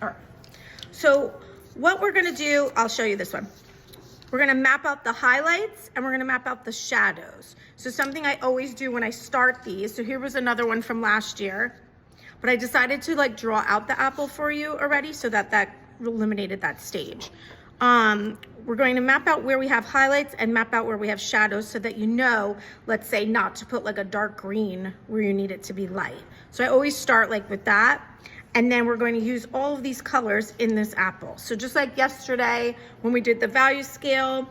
All right. So what we're gonna do, I'll show you this one. We're gonna map out the highlights and we're gonna map out the shadows. So something I always do when I start these, so here was another one from last year, but I decided to like draw out the apple for you already so that eliminated that stage. We're going to map out where we have highlights and map out where we have shadows so that you know, let's say not to put like a dark green where you need it to be light. So I always start like with that. And then we're going to use all of these colors in this apple. So just like yesterday when we did the value scale,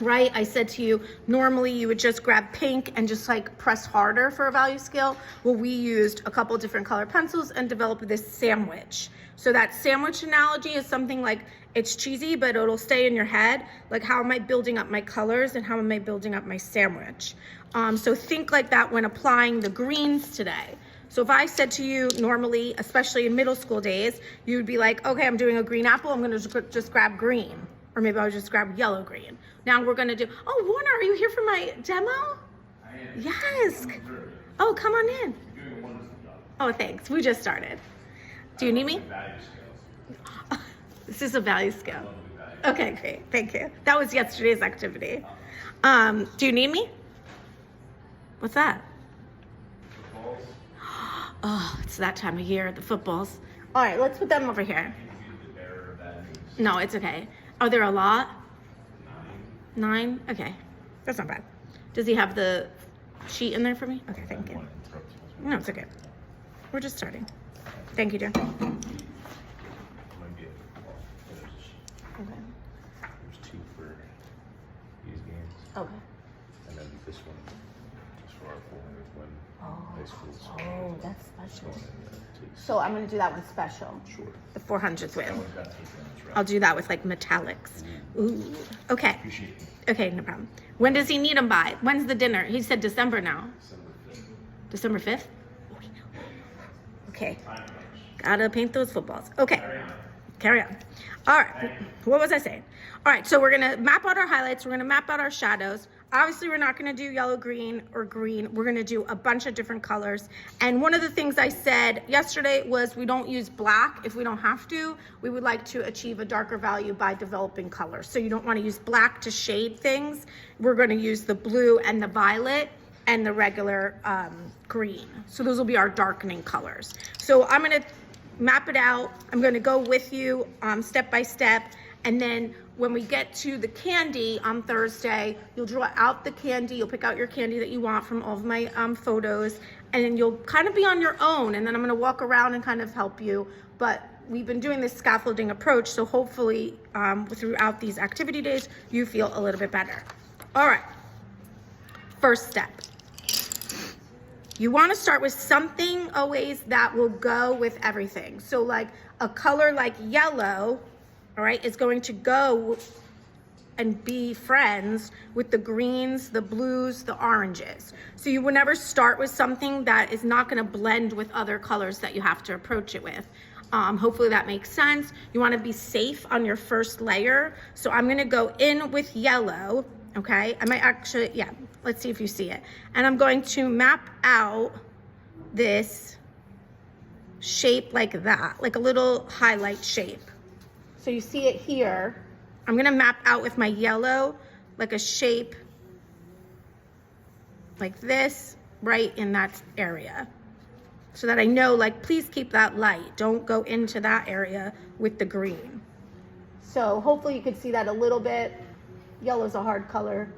right? I said to you, normally you would just grab pink and just like press harder for a value scale. Well, we used a couple different color pencils and developed this sandwich. So that sandwich analogy is something like, it's cheesy, but it'll stay in your head. Like, how am I building up my colors and how am I building up my sandwich? So think like that when applying the greens today. So if I said to you normally, especially in middle school days, you would be like, okay, I'm doing a green apple. I'm gonna just grab green. Or maybe I'll just grab yellow green. Now we're gonna do, oh, Warner, are you here for my demo? I am. Yes. Oh, come on in. You're doing a wonderful job. Oh, thanks. We just started. Do you need me? Value scales. This is a value scale. Lovely value. Okay, great. Thank you. That was yesterday's activity. Do you need me? What's that? Balls. Oh, it's that time of year, the footballs. All right, let's put them over here. The bearer of bad news. No, it's okay. Are there a lot? 9. 9? Okay. That's not bad. Does he have the sheet in there for me? Okay, thank you. No, it's okay. We're just starting. Thank you, dear. Might be a football. Okay. There's 2 for these games. Okay. And then this one just for our 400th win. High schools. Oh, that's special. Going in, So I'm going to do that one special. Sure. The 400th win. Someone's got to take damage, right? I'll do that with like metallics. Ooh. Okay. Appreciate it. Okay, no problem. When does he need them by? When's the dinner? He said December now. December 5th. December 5th? Okay. Time rush. Gotta paint those footballs. Okay. Carry on. Carry on. All right. What was I saying? All right. So we're going to map out our highlights. We're going to map out our shadows. Obviously, we're not going to do yellow, green, or green. We're going to do a bunch of different colors. And one of the things I said yesterday was we don't use black if we don't have to. We would like to achieve a darker value by developing colors. So you don't want to use black to shade things. We're going to use the blue and the violet and the regular green. So those will be our darkening colors. So I'm going to map it out. I'm going to go with you step by step. And then when we get to the candy on Thursday, you'll draw out the candy. You'll pick out your candy that you want from all of my photos. And then you'll kind of be on your own. And then I'm going to walk around and kind of help you. But we've been doing this scaffolding approach. So hopefully throughout these activity days, you feel a little bit better. All right. First step. You want to start with something always that will go with everything. So like a color like yellow, all right, is going to go and be friends with the greens, the blues, the oranges. So you would never start with something that is not going to blend with other colors that you have to approach it with. Hopefully that makes sense. You want to be safe on your first layer. So I'm going to go in with yellow. Okay, I might actually, yeah, let's see if you see it. And I'm going to map out this shape like that, like a little highlight shape. So you see it here. I'm gonna map out with my yellow, like a shape like this, right in that area. So that I know, like, please keep that light. Don't go into that area with the green. So hopefully you could see that a little bit. Yellow's a hard color.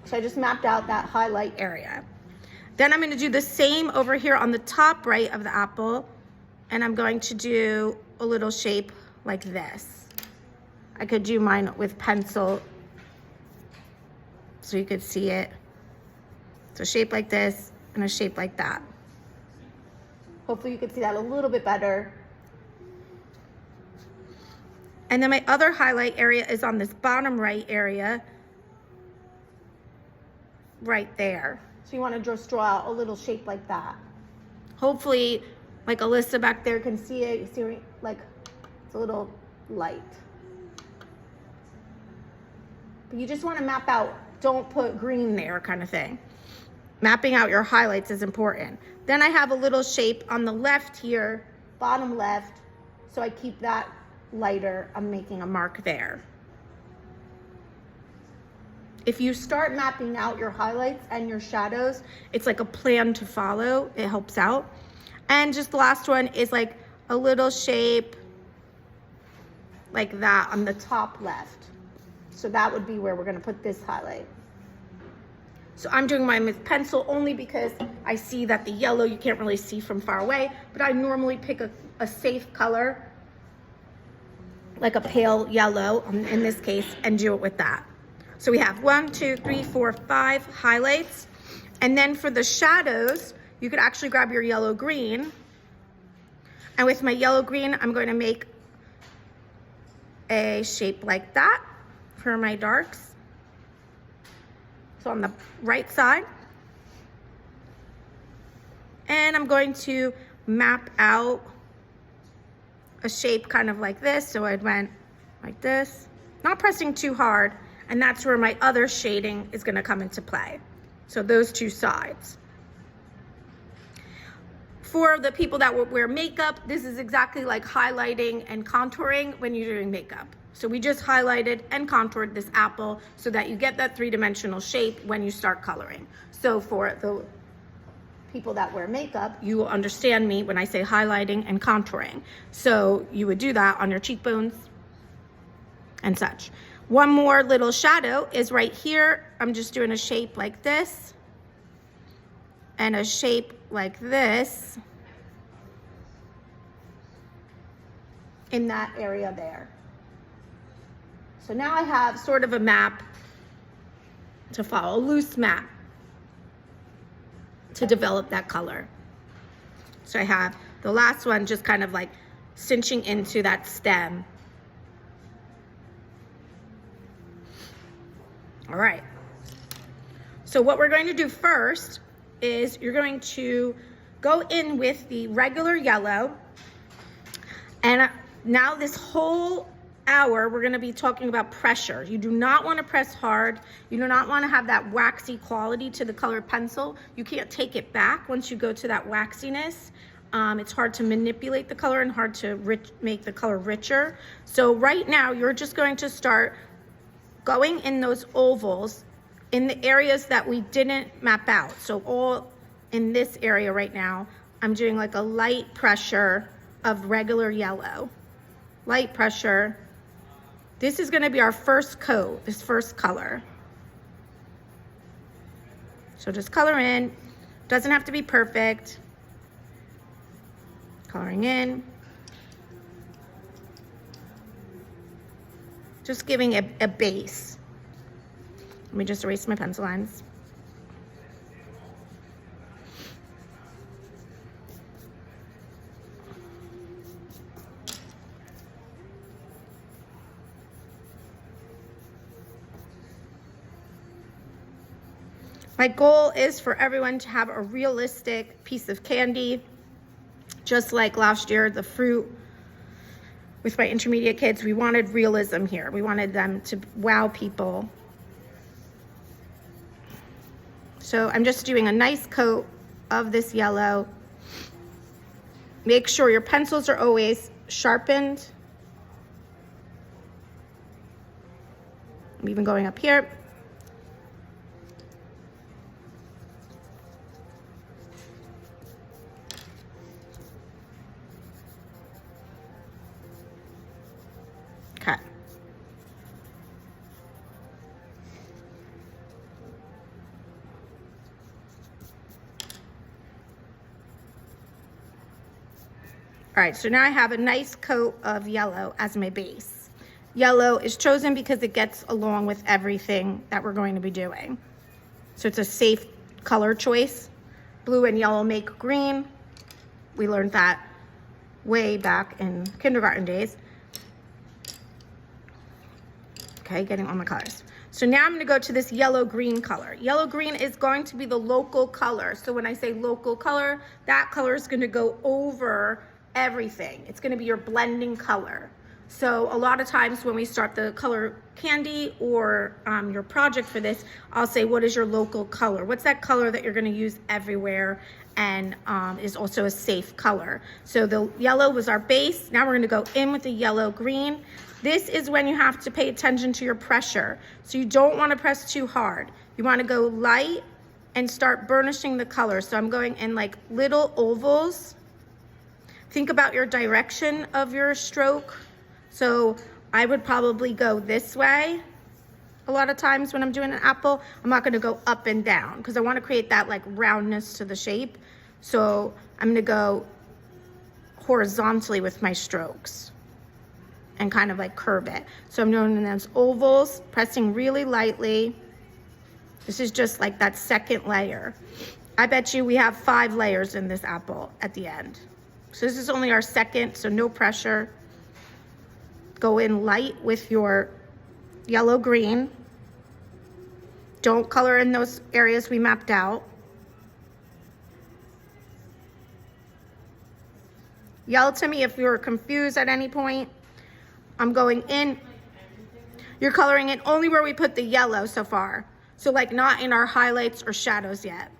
So I just mapped out that highlight area. Then I'm going to do the same over here on the top right of the apple. And I'm going to do a little shape like this. I could do mine with pencil so you could see it. So a shape like this and a shape like that. Hopefully you could see that a little bit better. And then my other highlight area is on this bottom right area, right there. So you want to just draw out a little shape like that. Hopefully, like Alyssa back there can see it. You see, like, it's a little light. But you just want to map out, don't put green there kind of thing. Mapping out your highlights is important. Then I have a little shape on the left here bottom left. So I keep that lighter. I'm making a mark there. If you start mapping out your highlights and your shadows, it's like a plan to follow. It helps out. And just the last one is like a little shape like that on the top left. So that would be where we're gonna put this highlight. So I'm doing mine with pencil only because I see that the yellow you can't really see from far away, but I normally pick a safe color, like a pale yellow in this case, and do it with that. So we have 1, 2, 3, 4, 5 highlights. And then for the shadows, you could actually grab your yellow green. And with my yellow green, I'm going to make a shape like that for my darks. So on the right side. And I'm going to map out a shape kind of like this. So I went like this, not pressing too hard. And that's where my other shading is gonna come into play. So those two sides. For the people that wear makeup, this is exactly like highlighting and contouring when you're doing makeup. So we just highlighted and contoured this apple so that you get that three-dimensional shape when you start coloring. So for the people that wear makeup, you will understand me when I say highlighting and contouring. So you would do that on your cheekbones and such. One more little shadow is right here. I'm just doing a shape like this and a shape like this in that area there. So now I have sort of a map to follow, a loose map to develop that color. So I have the last one just kind of like cinching into that stem. All right, so what we're going to do first is you're going to go in with the regular yellow, and now this whole hour we're going to be talking about pressure. You do not want to press hard. You do not want to have that waxy quality to the colored pencil. You can't take it back once you go to that waxiness. It's hard to manipulate the color and hard to make the color richer. So right now you're just going to start going in those ovals in the areas that we didn't map out. So all in this area right now, I'm doing like a light pressure of regular yellow. Light pressure. This is gonna be our first coat, this first color. So just color in. Doesn't have to be perfect. Coloring in. Just giving a base. Let me just erase my pencil lines. My goal is for everyone to have a realistic piece of candy, just like last year, the fruit. With my intermediate kids, we wanted realism here. We wanted them to wow people. So I'm just doing a nice coat of this yellow. Make sure your pencils are always sharpened. I'm even going up here. Okay. All right, so now I have a nice coat of yellow as my base. Yellow is chosen because it gets along with everything that we're going to be doing. So it's a safe color choice. Blue and yellow make green. We learned that way back in kindergarten days. Okay, getting all my colors. So now I'm gonna go to this yellow-green color. Yellow-green is going to be the local color. So when I say local color, that color is gonna go over everything. It's gonna be your blending color. So a lot of times when we start the color candy or your project for this, I'll say, what is your local color? What's that color that you're gonna use everywhere? and is also a safe color. So the yellow was our base. Now we're gonna go in with the yellow green. This is when you have to pay attention to your pressure. So you don't wanna press too hard. You wanna go light and start burnishing the color. So I'm going in like little ovals. Think about your direction of your stroke. So I would probably go this way. A lot of times when I'm doing an apple, I'm not gonna go up and down because I wanna create that like roundness to the shape. So I'm gonna go horizontally with my strokes and kind of like curve it. So I'm doing those ovals, pressing really lightly. This is just like that second layer. I bet you we have 5 layers in this apple at the end. So this is only our second, so no pressure. Go in light with your yellow green. Don't color in those areas we mapped out. Yell to me if you're confused at any point. I'm going in. You're coloring in only where we put the yellow so far. So like not in our highlights or shadows yet.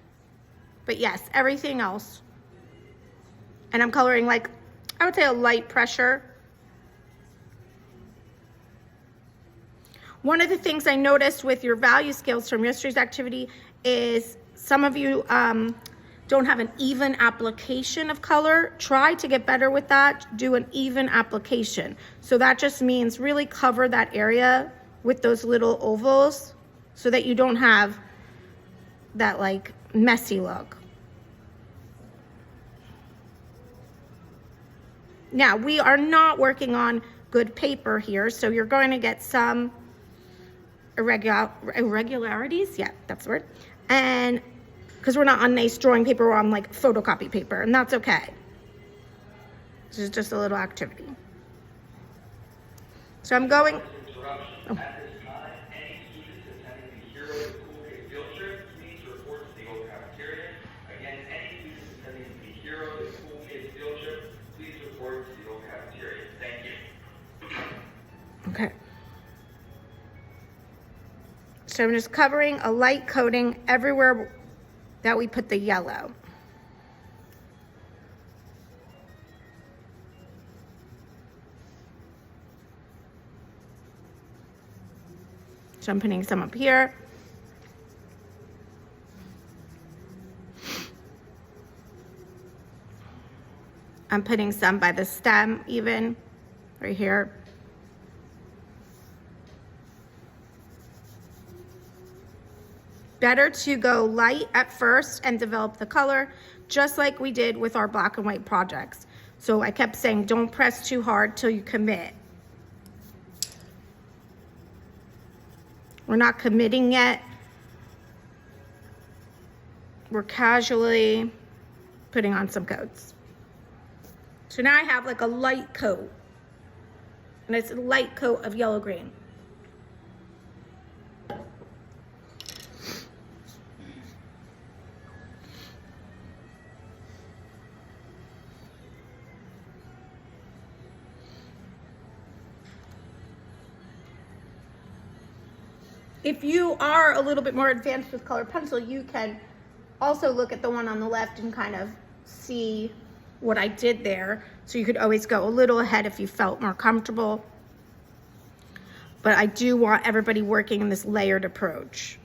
But yes, everything else. And I'm coloring like, I would say a light pressure. One of the things I noticed with your value scales from yesterday's activity is some of you don't have an even application of color. Try to get better with that. Do an even application. So that just means really cover that area with those little ovals so that you don't have that like messy look. Now, we are not working on good paper here, so you're going to get some irregularities, yeah, that's the word, and because we're not on nice drawing paper, we're on like photocopy paper, and that's okay. This is just a little activity. So I'm going, oh. At this time, any students attending the Hero to Cool Kid field trip, please report to the old cafeteria. Again, any students attending the Hero to Cool Kid field trip, please report to the old cafeteria. Thank you. Okay. So I'm just covering a light coating everywhere that we put the yellow. So I'm putting some up here. I'm putting some by the stem even, right here. Better to go light at first and develop the color, just like we did with our black and white projects. So I kept saying, don't press too hard till you commit. We're not committing yet. We're casually putting on some coats. So now I have like a light coat, and it's a light coat of yellow green. If you are a little bit more advanced with colored pencil, you can also look at the one on the left and kind of see what I did there. So you could always go a little ahead if you felt more comfortable. But I do want everybody working in this layered approach.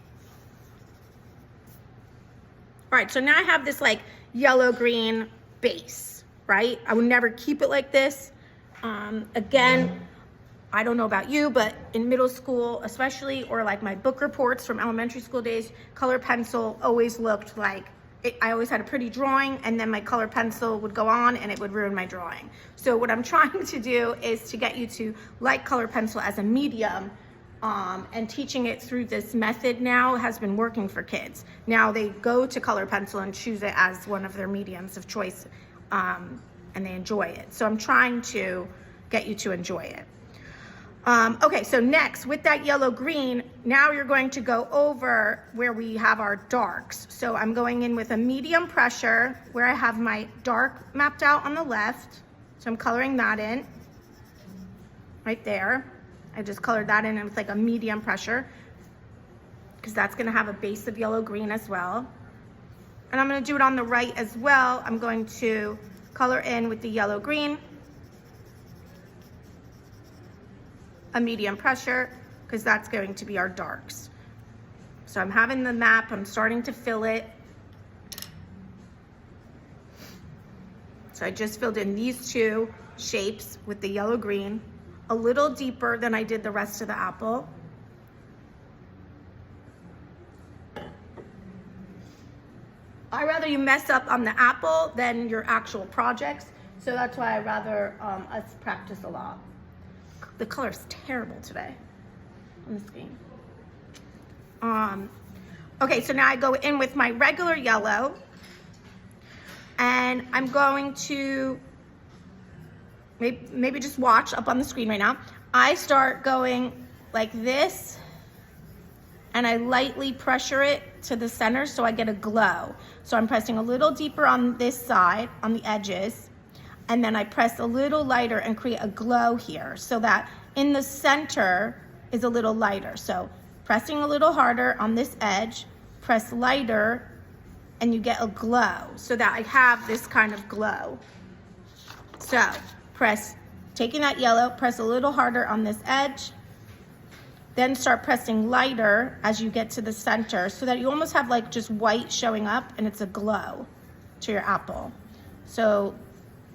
All right, so now I have this like yellow-green base, right? I would never keep it like this. Again, I don't know about you, but in middle school especially, or like my book reports from elementary school days, color pencil always looked like, I always had a pretty drawing, and then my color pencil would go on and it would ruin my drawing. So what I'm trying to do is to get you to like color pencil as a medium, and teaching it through this method now has been working for kids. Now they go to color pencil and choose it as one of their mediums of choice, and they enjoy it. So I'm trying to get you to enjoy it. Okay, so next with that yellow green, now you're going to go over where we have our darks. So I'm going in with a medium pressure where I have my dark mapped out on the left. So I'm coloring that in right there. I just colored that in with like a medium pressure because that's gonna have a base of yellow green as well. And I'm gonna do it on the right as well. I'm going to color in with the yellow green, a medium pressure, because that's going to be our darks. So I'm having the map, I'm starting to fill it. So I just filled in these two shapes with the yellow green, a little deeper than I did the rest of the apple. I'd rather you mess up on the apple than your actual projects. So that's why I'd rather us practice a lot. The color's terrible today on the screen. Okay, so now I go in with my regular yellow, and I'm going to, maybe just watch up on the screen right now. I start going like this, and I lightly pressure it to the center so I get a glow. So I'm pressing a little deeper on this side, on the edges, and then I press a little lighter and create a glow here so that in the center is a little lighter. So pressing a little harder on this edge, press lighter, and you get a glow so that I have this kind of glow. So taking that yellow, press a little harder on this edge, then start pressing lighter as you get to the center so that you almost have like just white showing up and it's a glow to your apple. So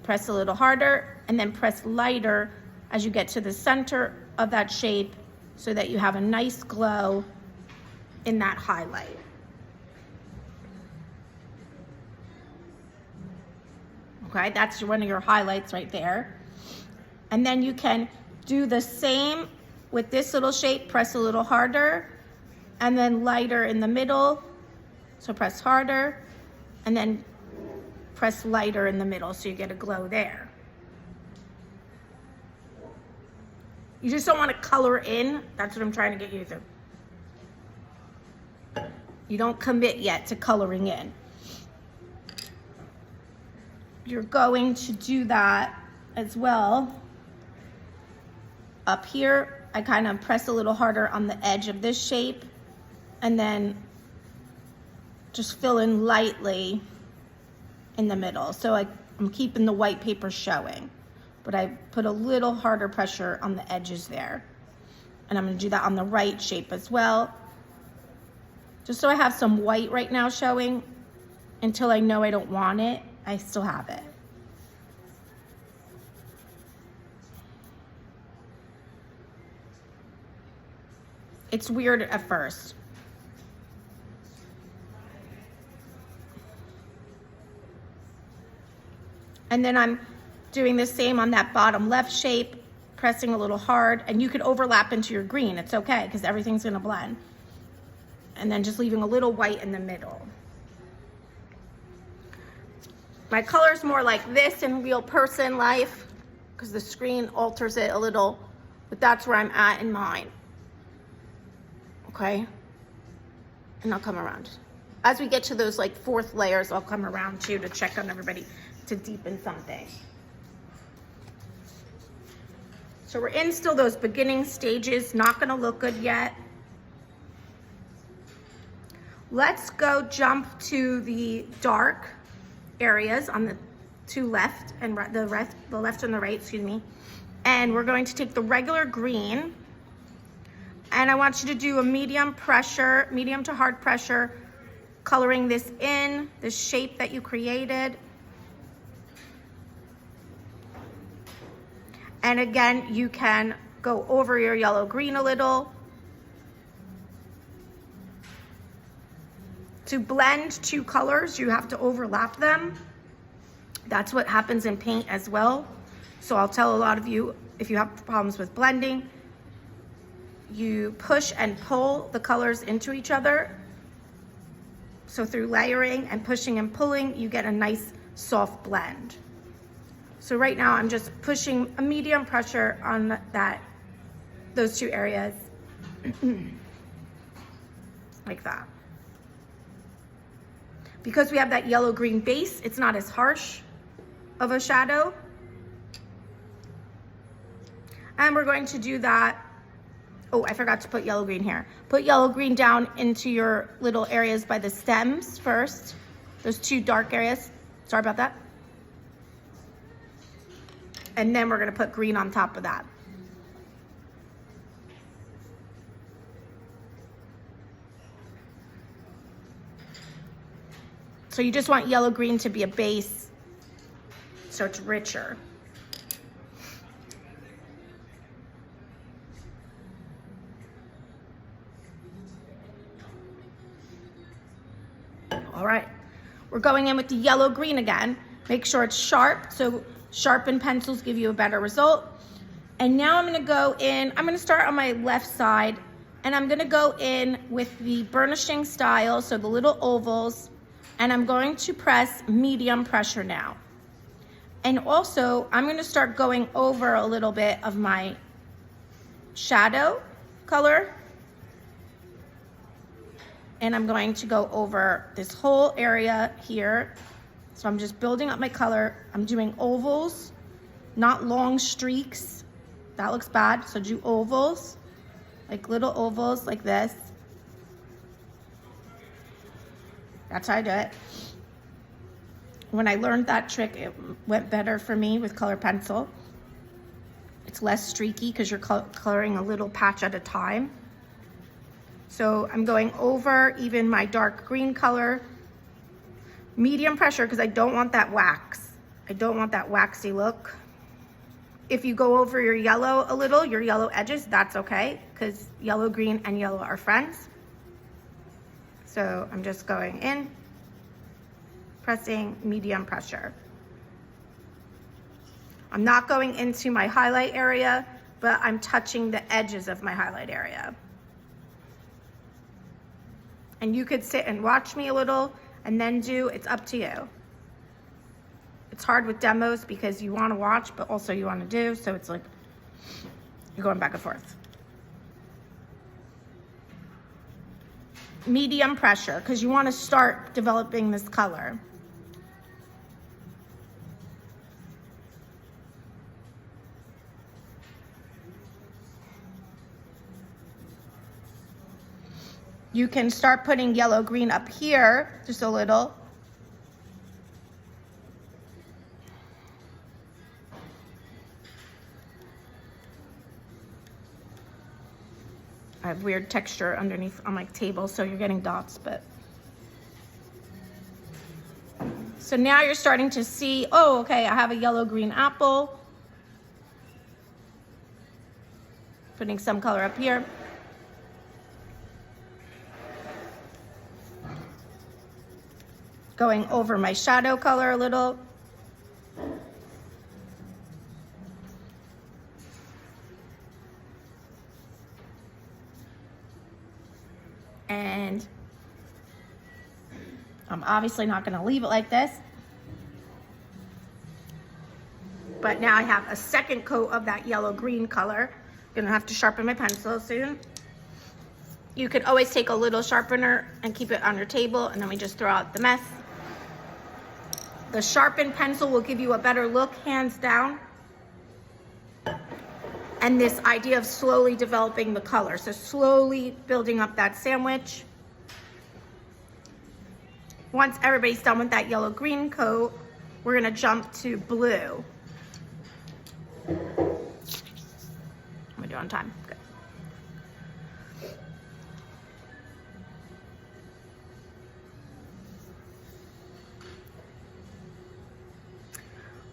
press a little harder and then press lighter as you get to the center of that shape so that you have a nice glow in that highlight. Okay, that's one of your highlights right there. And then you can do the same with this little shape, press a little harder, and then lighter in the middle. So press harder, and then press lighter in the middle so you get a glow there. You just don't want to color in. That's what I'm trying to get you to. You don't commit yet to coloring in. You're going to do that as well. Up here, I kind of press a little harder on the edge of this shape and then just fill in lightly in the middle. So I'm keeping the white paper showing, but I put a little harder pressure on the edges there. And I'm gonna do that on the right shape as well. Just so I have some white right now showing until I know I don't want it, I still have it. It's weird at first. And then I'm doing the same on that bottom left shape, pressing a little hard, and you could overlap into your green. It's okay, because everything's gonna blend. And then just leaving a little white in the middle. My color's more like this in real person life, because the screen alters it a little, but that's where I'm at in mine. Okay, and I'll come around. As we get to those like fourth layers, I'll come around too to check on everybody to deepen something. So we're in still those beginning stages, not gonna look good yet. Let's go jump to the dark areas on the two left and the left and the right, excuse me. And we're going to take the regular green, and I want you to do a medium to hard pressure, coloring this in, the shape that you created. And again, you can go over your yellow green a little. To blend two colors, you have to overlap them. That's what happens in paint as well. So I'll tell a lot of you, if you have problems with blending, you push and pull the colors into each other. So through layering and pushing and pulling, you get a nice soft blend. So right now I'm just pushing a medium pressure on those two areas, like that. Because we have that yellow-green base, it's not as harsh of a shadow. And we're going to do that. Oh, I forgot to put yellow-green here. Put yellow-green down into your little areas by the stems first, those two dark areas. Sorry about that. And then we're gonna put green on top of that. So you just want yellow green to be a base so it's richer. All right, we're going in with the yellow green again. Make sure it's sharp, so sharpened pencils give you a better result. And now I'm gonna go in, I'm gonna start on my left side, and I'm gonna go in with the burnishing style, so the little ovals, and I'm going to press medium pressure now. And also, I'm gonna start going over a little bit of my shadow color. And I'm going to go over this whole area here. So I'm just building up my color. I'm doing ovals, not long streaks. That looks bad, so do ovals, like little ovals like this. That's how I do it. When I learned that trick, it went better for me with color pencil. It's less streaky because you're coloring a little patch at a time. So I'm going over even my dark green color, medium pressure because I don't want that wax. I don't want that waxy look. If you go over your yellow a little, your yellow edges, that's okay because yellow, green, and yellow are friends. So I'm just going in, pressing medium pressure. I'm not going into my highlight area, but I'm touching the edges of my highlight area. And you could sit and watch me a little and then do, it's up to you. It's hard with demos because you want to watch, but also you want to do, so it's like you're going back and forth. Medium pressure, because you want to start developing this color. You can start putting yellow green up here, just a little. I have weird texture underneath on my table, so you're getting dots, but. So now you're starting to see, oh, okay, I have a yellow-green apple. Putting some color up here. Going over my shadow color a little. And I'm obviously not going to leave it like this. But now I have a second coat of that yellow-green color. Gonna have to sharpen my pencil soon. You could always take a little sharpener and keep it on your table, and then we just throw out the mess. The sharpened pencil will give you a better look, hands down. And this idea of slowly developing the color. So slowly building up that sandwich. Once everybody's done with that yellow-green coat, we're gonna jump to blue. I'm gonna do it on time. Good.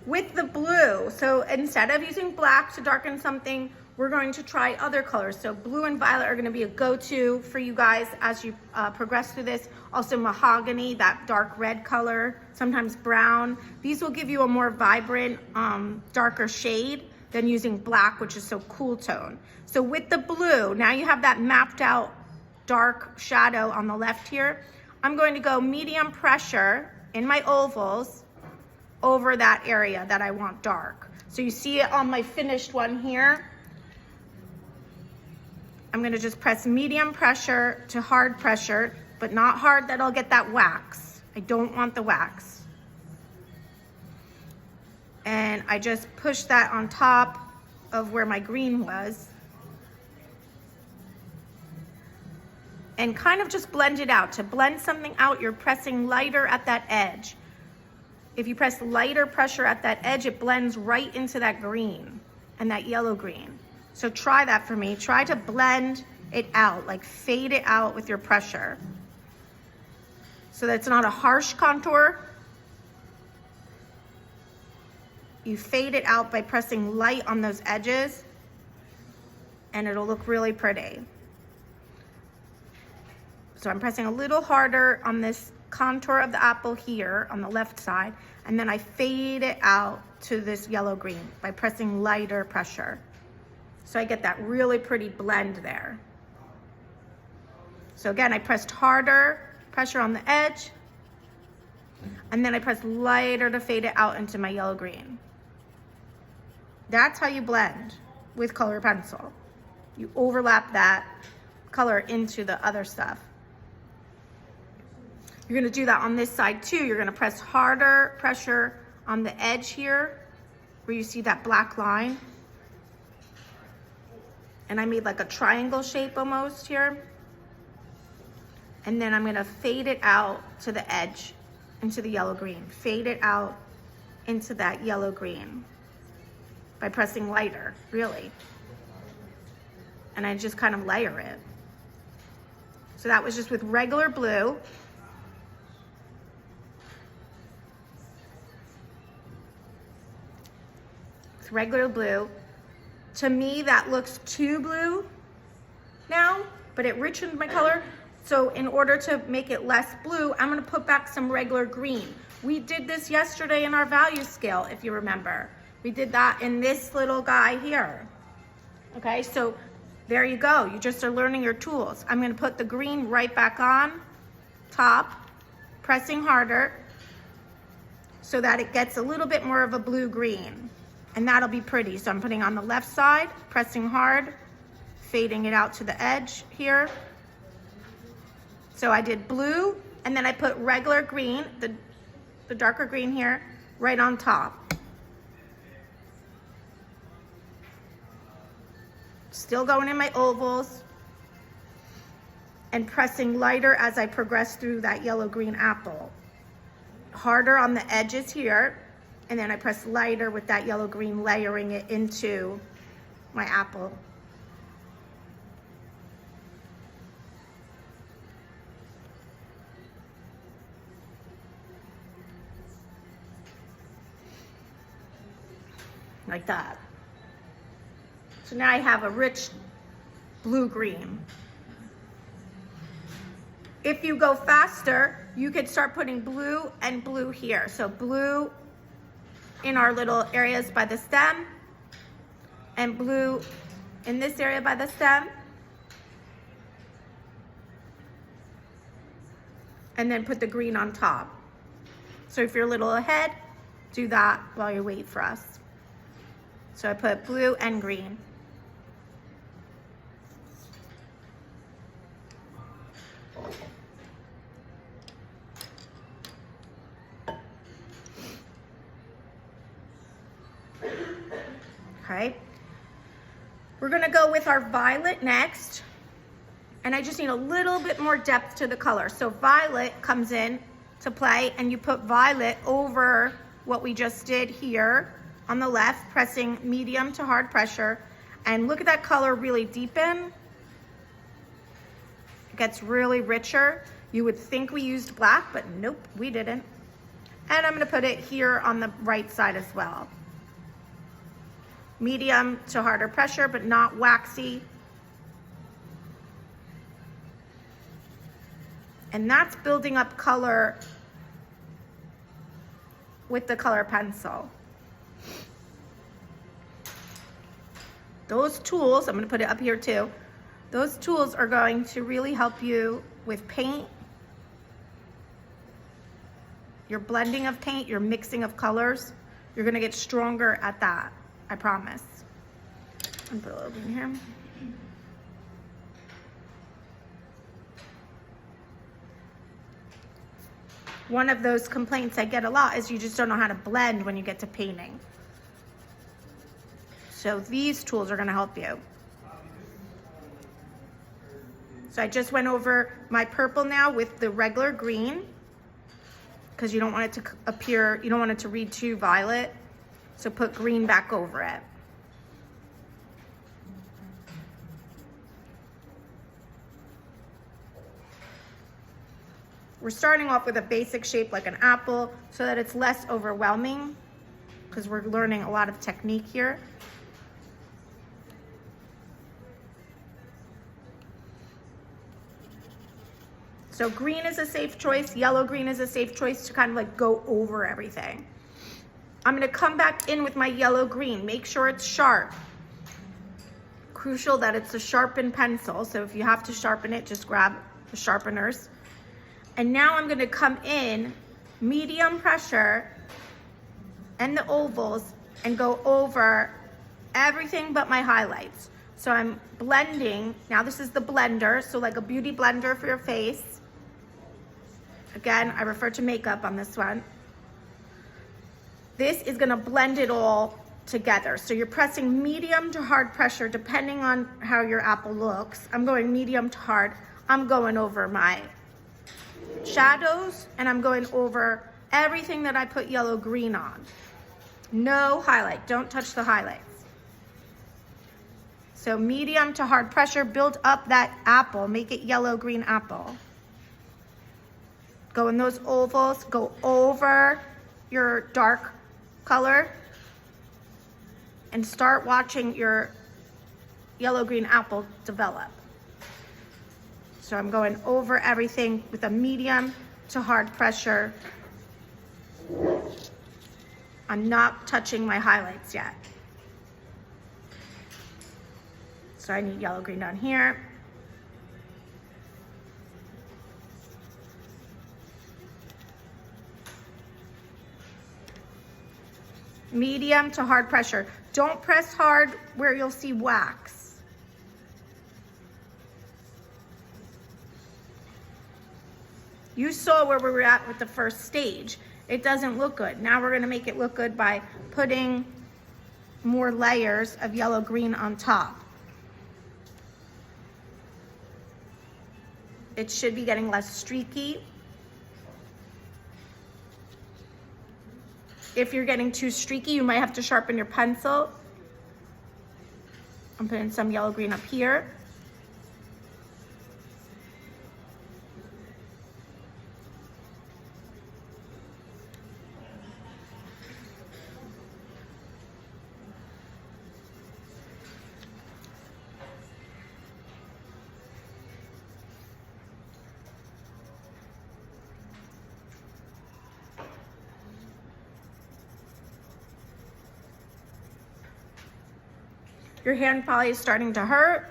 With the blue, so instead of using black to darken something, we're going to try other colors. So blue and violet are gonna be a go-to for you guys as you progress through this. Also mahogany, that dark red color, sometimes brown. These will give you a more vibrant, darker shade than using black, which is so cool tone. So with the blue, now you have that mapped out dark shadow on the left here. I'm going to go medium pressure in my ovals over that area that I want dark. So you see it on my finished one here. I'm gonna just press medium pressure to hard pressure, but not hard that I'll get that wax. I don't want the wax. And I just push that on top of where my green was. and kind of just blend it out. To blend something out, you're pressing lighter at that edge. If you press lighter pressure at that edge, it blends right into that green and that yellow green. So try that for me. Try to blend it out, like fade it out with your pressure. So that it's not a harsh contour. You fade it out by pressing light on those edges, and it'll look really pretty. So I'm pressing a little harder on this contour of the apple here on the left side, and then I fade it out to this yellow green by pressing lighter pressure. So I get that really pretty blend there. So again, I pressed harder pressure on the edge, and then I pressed lighter to fade it out into my yellow green. That's how you blend with color pencil. You overlap that color into the other stuff. You're gonna do that on this side too. You're gonna press harder pressure on the edge here where you see that black line. And I made like a triangle shape almost here. And then I'm gonna fade it out to the edge into the yellow green. Fade it out into that yellow green by pressing lighter, really. And I just kind of layer it. So that was just with regular blue. It's regular blue. To me, that looks too blue now, but it richened my color. So in order to make it less blue, I'm gonna put back some regular green. We did this yesterday in our value scale, if you remember. We did that in this little guy here. Okay, so there you go. You just are learning your tools. I'm gonna put the green right back on top, pressing harder so that it gets a little bit more of a blue-green, and that'll be pretty. So I'm putting on the left side, pressing hard, fading it out to the edge here. So I did blue, and then I put regular green, the darker green here, right on top. Still going in my ovals and pressing lighter as I progress through that yellow-green apple. Harder on the edges here, and then I press lighter with that yellow-green, layering it into my apple. Like that. So now I have a rich blue-green. If you go faster, you could start putting blue and blue here. So blue in our little areas by the stem, and blue in this area by the stem. And then put the green on top. So if you're a little ahead, do that while you wait for us. So I put blue and green. Okay, we're gonna go with our violet next, and I just need a little bit more depth to the color. So violet comes in to play, and you put violet over what we just did here on the left, pressing medium to hard pressure, and look at that color really deepen. It gets really richer. You would think we used black, but nope, we didn't. And I'm gonna put it here on the right side as well. Medium to harder pressure, but not waxy. And that's building up color with the color pencil. Those tools, I'm gonna put it up here too, those tools are going to really help you with paint, your blending of paint, your mixing of colors. You're gonna get stronger at that, I promise. I'm gonna put a little bit in here. One of those complaints I get a lot is you just don't know how to blend when you get to painting. So these tools are gonna help you. So I just went over my purple now with the regular green because you don't want it to appear, you don't want it to read too violet. So put green back over it. We're starting off with a basic shape like an apple so that it's less overwhelming because we're learning a lot of technique here. So green is a safe choice, yellow-green is a safe choice to kind of like go over everything. I'm gonna come back in with my yellow-green. Make sure it's sharp. Crucial that it's a sharpened pencil, so if you have to sharpen it, just grab the sharpeners. And now I'm gonna come in, medium pressure, and the ovals, and go over everything but my highlights. So I'm blending, now this is the blender, so like a beauty blender for your face. Again, I refer to makeup on this one. This is gonna blend it all together. So you're pressing medium to hard pressure depending on how your apple looks. I'm going medium to hard. I'm going over my shadows and I'm going over everything that I put yellow green on. No highlight, don't touch the highlights. So medium to hard pressure, build up that apple, make it yellow green apple. Go in those ovals, go over your dark color and start watching your yellow green apple develop. So I'm going over everything with a medium to hard pressure. I'm not touching my highlights yet. So I need yellow green down here. Medium to hard pressure. Don't press hard where you'll see wax. You saw where we were at with the first stage. It doesn't look good. Now we're gonna make it look good by putting more layers of yellow green on top. It should be getting less streaky. If you're getting too streaky, you might have to sharpen your pencil. I'm putting some yellow green up here. Your hand probably is starting to hurt.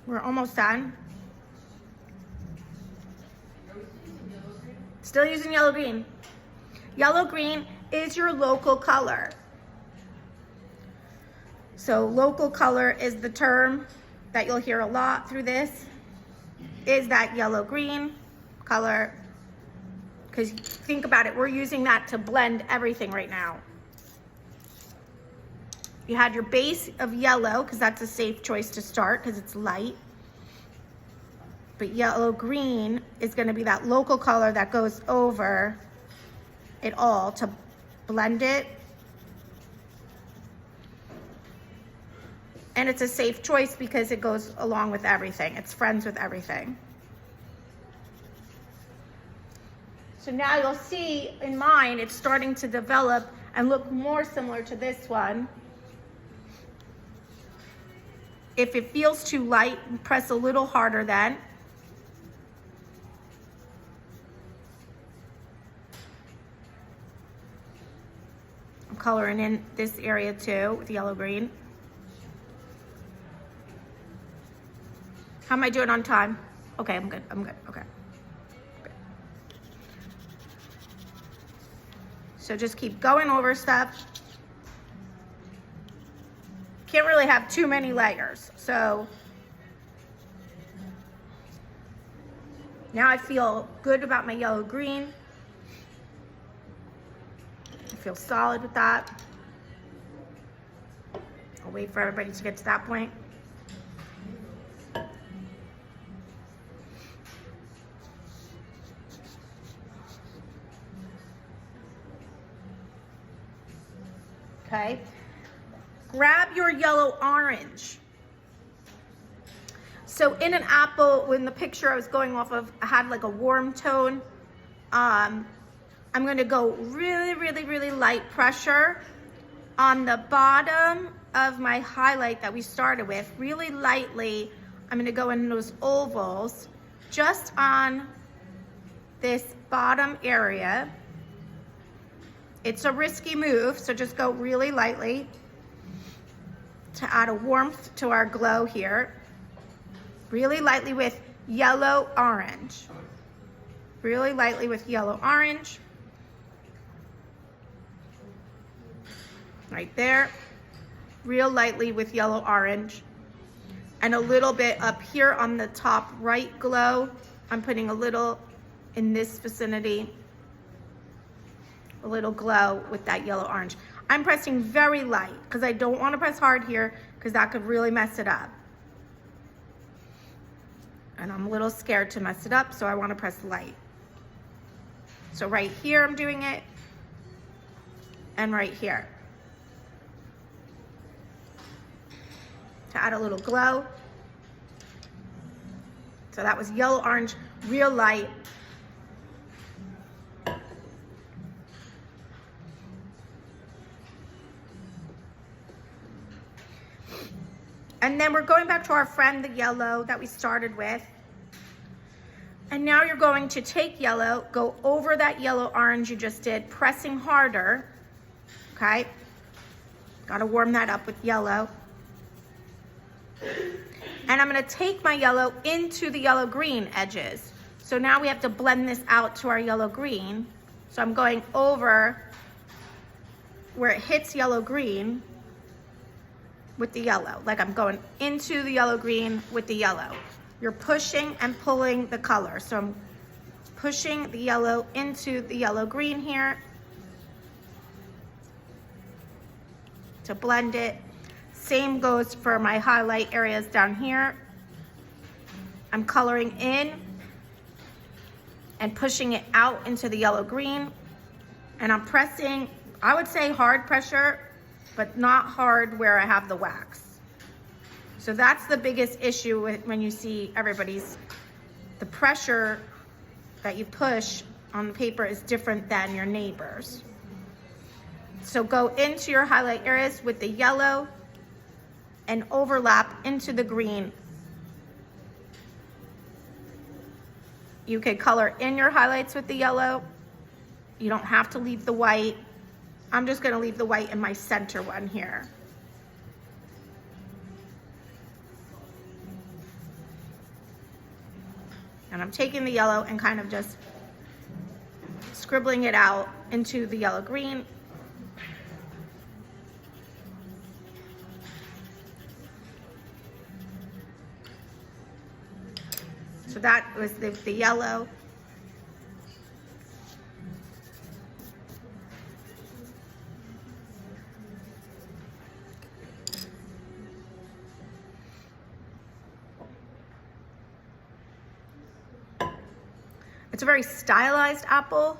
We're almost done. Still using yellow green. Yellow green is your local color. So local color is the term that you'll hear a lot through this, is that yellow green color. Because think about it, we're using that to blend everything right now. You had your base of yellow, because that's a safe choice to start because it's light. But yellow green is going to be that local color that goes over it all to blend it. And it's a safe choice because it goes along with everything. It's friends with everything. So now you'll see in mine, it's starting to develop and look more similar to this one. If it feels too light, press a little harder then. I'm coloring in this area too with yellow green. How am I doing on time? Okay, I'm good, okay. Good. So just keep going over stuff. Can't really have too many layers. So now I feel good about my yellow green. I feel solid with that. I'll wait for everybody to get to that point. grab your yellow orange. So in an apple, when the picture I was going off of, I had like a warm tone. I'm gonna go really, really, really light pressure on the bottom of my highlight that we started with. Really lightly, I'm gonna go in those ovals, just on this bottom area. It's a risky move, so just go really lightly to add a warmth to our glow here. Really lightly with yellow orange. Really lightly with yellow orange. Right there. Real lightly with yellow orange. And a little bit up here on the top right glow. I'm putting a little in this vicinity. A little glow with that yellow orange. I'm pressing very light because I don't want to press hard here because that could really mess it up. And I'm a little scared to mess it up, so I want to press light. So right here I'm doing it, and right here. To add a little glow. So that was yellow orange, real light. And then we're going back to our friend, the yellow that we started with. And now you're going to take yellow, go over that yellow orange you just did, pressing harder, okay? Gotta warm that up with yellow. And I'm gonna take my yellow into the yellow green edges. So now we have to blend this out to our yellow green. So I'm going over where it hits yellow green with the yellow. Like I'm going into the yellow green with the yellow. You're pushing and pulling the color. So I'm pushing the yellow into the yellow green here to blend it. Same goes for my highlight areas down here. I'm coloring in and pushing it out into the yellow green. And I'm pressing, I would say hard pressure, but not hard where I have the wax. So that's the biggest issue with when you see the pressure that you push on the paper is different than your neighbors. So go into your highlight areas with the yellow and overlap into the green. You could color in your highlights with the yellow. You don't have to leave the white. I'm just gonna leave the white in my center one here. And I'm taking the yellow and kind of just scribbling it out into the yellow green. So that was the yellow. It's a very stylized apple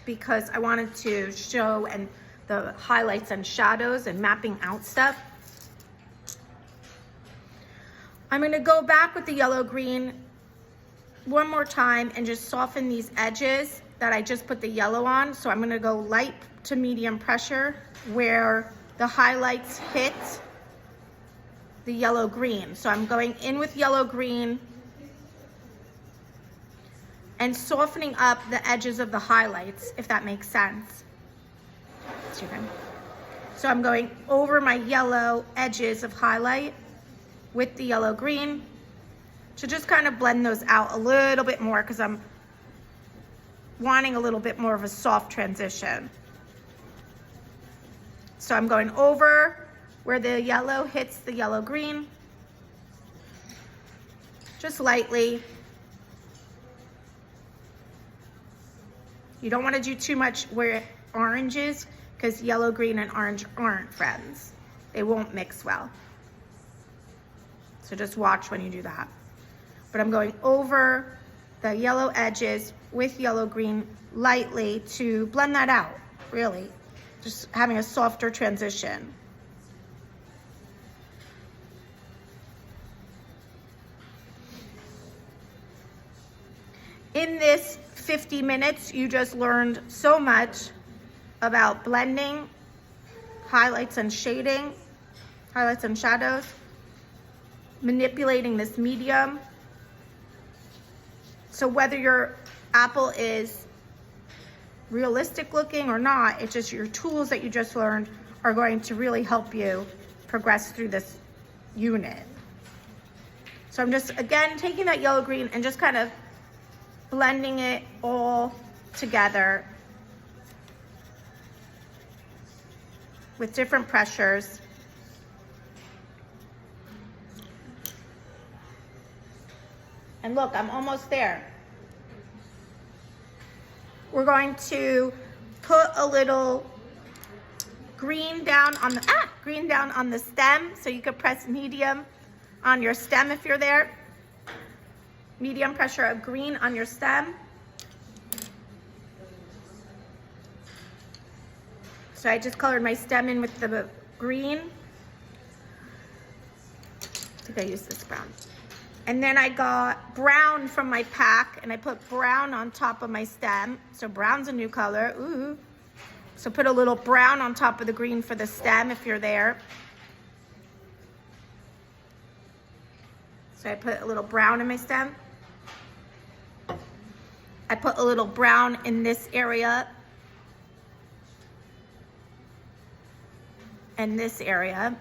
because I wanted to show and the highlights and shadows and mapping out stuff. I'm gonna go back with the yellow green one more time and just soften these edges that I just put the yellow on. So I'm gonna go light to medium pressure where the highlights hit the yellow green. So I'm going in with yellow green and softening up the edges of the highlights, if that makes sense. So I'm going over my yellow edges of highlight with the yellow green to just kind of blend those out a little bit more because I'm wanting a little bit more of a soft transition. So I'm going over where the yellow hits the yellow green, just lightly. You don't want to do too much where orange is because yellow, green, and orange aren't friends. They won't mix well. So just watch when you do that. But I'm going over the yellow edges with yellow, green lightly to blend that out, really. just having a softer transition. In this 50 minutes, you just learned so much about blending, highlights and shading, highlights and shadows, manipulating this medium. So whether your apple is realistic looking or not, it's just your tools that you just learned are going to really help you progress through this unit. So I'm just, again, taking that yellow green and just kind of blending it all together with different pressures. And look, I'm almost there. We're going to put a little green down on the stem, so you could press medium on your stem if you're there. Medium pressure of green on your stem. So I just colored my stem in with the green. I think I used this brown. And then I got brown from my pack, and I put brown on top of my stem. So brown's a new color, ooh. So put a little brown on top of the green for the stem if you're there. So I put a little brown in my stem. I put a little brown in this area and this area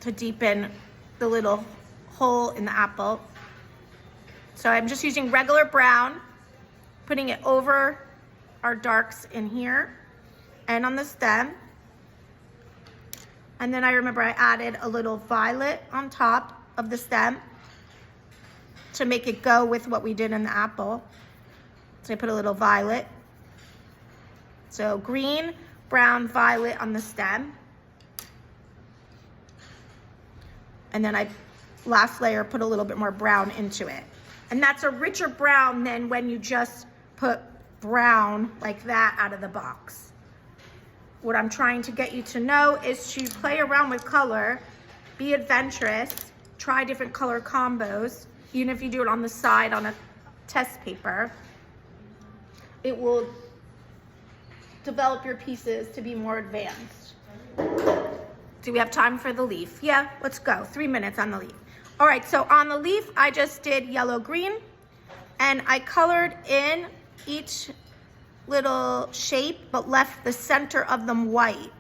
to deepen the little hole in the apple. So I'm just using regular brown, putting it over our darks in here and on the stem. And then I remember I added a little violet on top of the stem to make it go with what we did in the apple. So I put a little violet. So green, brown, violet on the stem. And then last layer, put a little bit more brown into it. And that's a richer brown than when you just put brown like that out of the box. What I'm trying to get you to know is to play around with color, be adventurous, try different color combos, even if you do it on the side on a test paper. It will develop your pieces to be more advanced. Do we have time for the leaf? Yeah, let's go. 3 minutes on the leaf. All right, so on the leaf, I just did yellow green, and I colored in each little shape, but left the center of them white.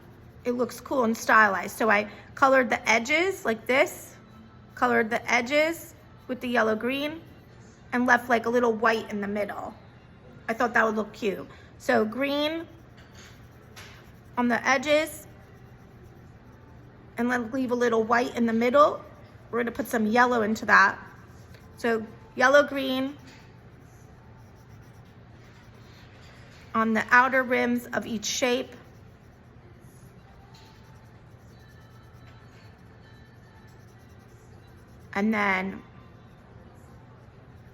It looks cool and stylized. So I colored the edges like this, colored the edges with the yellow green, and left like a little white in the middle. I thought that would look cute. So green on the edges, and then leave a little white in the middle. We're gonna put some yellow into that. So yellow, green on the outer rims of each shape. And then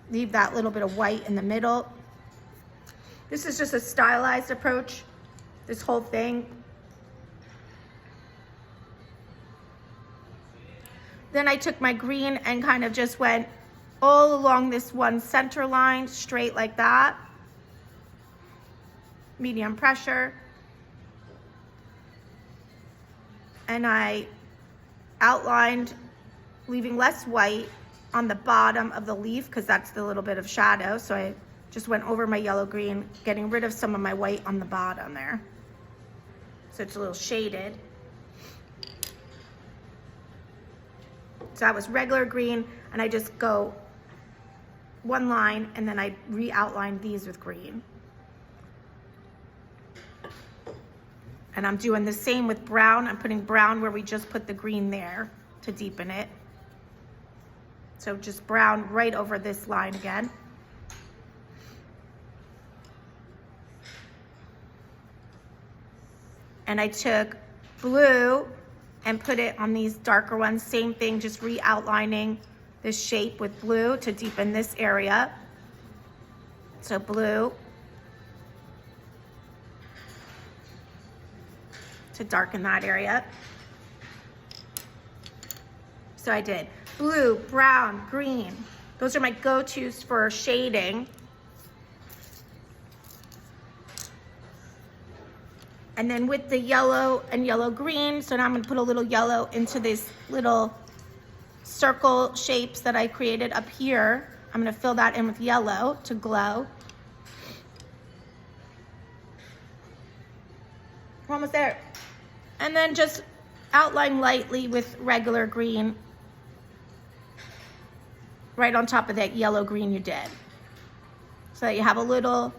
leave that little bit of white in the middle. This is just a stylized approach, this whole thing. Then I took my green and kind of just went all along this one center line, straight like that. Medium pressure. And I outlined, leaving less white on the bottom of the leaf because that's the little bit of shadow. So I just went over my yellow green, getting rid of some of my white on the bottom there. So it's a little shaded. So that was regular green, and I just go one line, and then I re-outline these with green. And I'm doing the same with brown. I'm putting brown where we just put the green there to deepen it. So just brown right over this line again. And I took blue and put it on these darker ones. Same thing, just re-outlining this shape with blue to deepen this area. So blue to darken that area. So I did blue, brown, green. Those are my go-tos for shading. And then with the yellow and yellow-green, so now I'm gonna put a little yellow into these little circle shapes that I created up here. I'm gonna fill that in with yellow to glow. We're almost there. And then just outline lightly with regular green right on top of that yellow-green you did. So that you have a little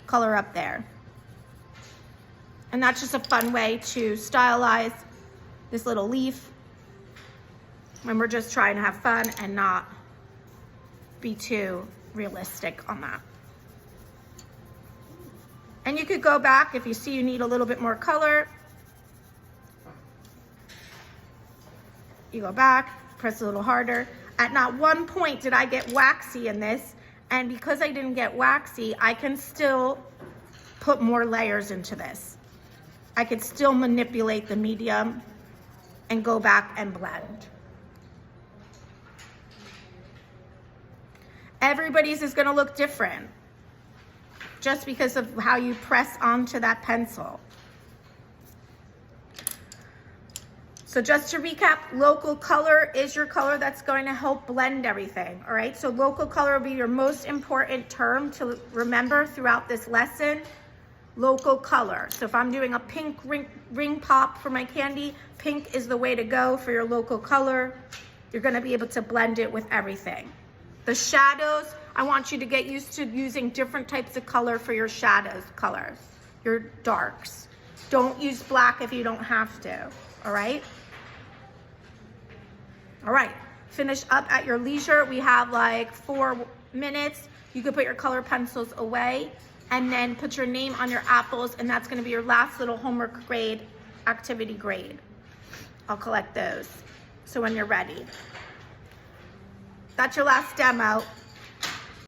color up there. And that's just a fun way to stylize this little leaf when we're just trying to have fun and not be too realistic on that. And you could go back if you see you need a little bit more color. You go back, press a little harder. At not one point did I get waxy in this, and because I didn't get waxy, I can still put more layers into this. I could still manipulate the medium and go back and blend. Everybody's is gonna look different just because of how you press onto that pencil. So just to recap, local color is your color that's going to help blend everything, all right? So local color will be your most important term to remember throughout this lesson. Local color. So if I'm doing a pink ring pop for my candy, pink is the way to go for your local color. You're gonna be able to blend it with everything. The shadows, I want you to get used to using different types of color for your shadows colors, your darks. Don't use black if you don't have to, all right? All right, finish up at your leisure. We have like 4 minutes. You could put your color pencils away and then put your name on your apples, and that's gonna be your last little homework grade, activity grade. I'll collect those, so when you're ready. That's your last demo.